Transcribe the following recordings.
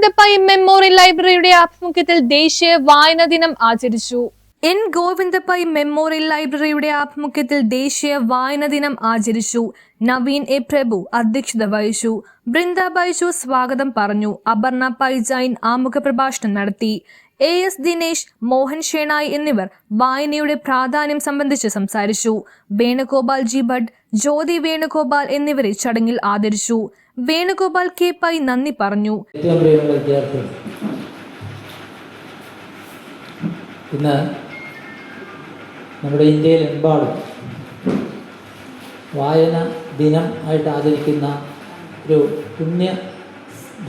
Govindapai memorial ലൈബ്രറിയുടെ ആഭിമുഖ്യത്തിൽ ദേശീയ വായനാ ദിനം ആചരിച്ചു. എൻ ഗോവിന്ദപ്പൈ മെമ്മോറിയൽ ലൈബ്രറിയുടെ ആഭിമുഖ്യത്തിൽ ദേശീയ വായനാ ദിനം ആചരിച്ചു. നവീൻ എ പ്രഭു അധ്യക്ഷത വഹിച്ചു. ബൃന്ദ ബൈജു സ്വാഗതം പറഞ്ഞു. അപർണ പൈജൈൻ ആമുഖ പ്രഭാഷണം നടത്തി. AS ദിനേശ്, മോഹൻ ഷേണായി എന്നിവർ വായനയുടെ പ്രാധാന്യം സംബന്ധിച്ച് സംസാരിച്ചു. വേണുഗോപാൽ ജി ഭട്ട്, ജ്യോതി വേണുഗോപാൽ എന്നിവരെ ചടങ്ങിൽ ആദരിച്ചു. വേണുഗോപാൽ കെ പൈ നന്ദി പറഞ്ഞു. ഇന്ന് നമ്മുടെ ഇന്ത്യയിലെമ്പാടും വായന ദിനം ആയിട്ട് ആചരിക്കുന്ന ഒരു പുണ്യ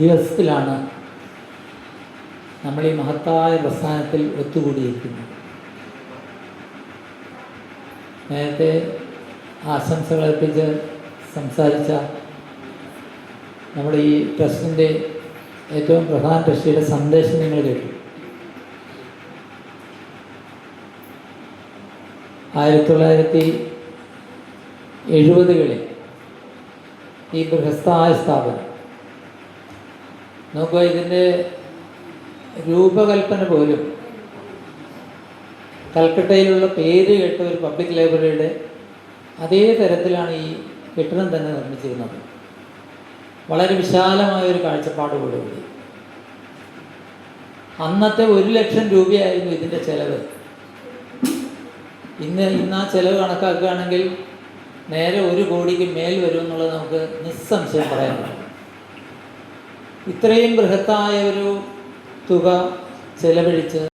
ദിവസത്തിലാണ് നമ്മൾ ഈ മഹത്തായ പ്രസ്ഥാനത്തിൽ ഒത്തുകൂടിയിരിക്കുന്നത്. നേരത്തെ ആശംസകൾ അർപ്പിച്ച് സംസാരിച്ച നമ്മുടെ ഈ ട്രസ്റ്റിൻ്റെ ഏറ്റവും പ്രധാന ട്രസ്റ്റിയുടെ സന്ദേശം നിങ്ങൾ കേട്ടു. 1970-കളിൽ ഈ ബൃഹത്തായ സ്ഥാപനം നോക്കുക, ഇതിൻ്റെ രൂപകൽപ്പന പോലും കൽക്കട്ടയിലുള്ള പേര് കേട്ട ഒരു പബ്ലിക് ലൈബ്രറിയുടെ അതേ തരത്തിലാണ് ഈ കെട്ടിടം തന്നെ നിർമ്മിച്ചിരുന്നത്. വളരെ വിശാലമായ ഒരു കാഴ്ചപ്പാടുകൂടി. അന്നത്തെ 1 ലക്ഷം രൂപയായിരുന്നു ഇതിൻ്റെ ചിലവ്. ഇന്ന് ആ ചിലവ് കണക്കാക്കുകയാണെങ്കിൽ നേരെ 1 കോടിക്ക് മേൽ വരും എന്നുള്ളത് നമുക്ക് നിസ്സംശയം പറയാൻ പറ്റും. ഇത്രയും ബൃഹത്തായ ഒരു തുക ചെലവഴിച്ച്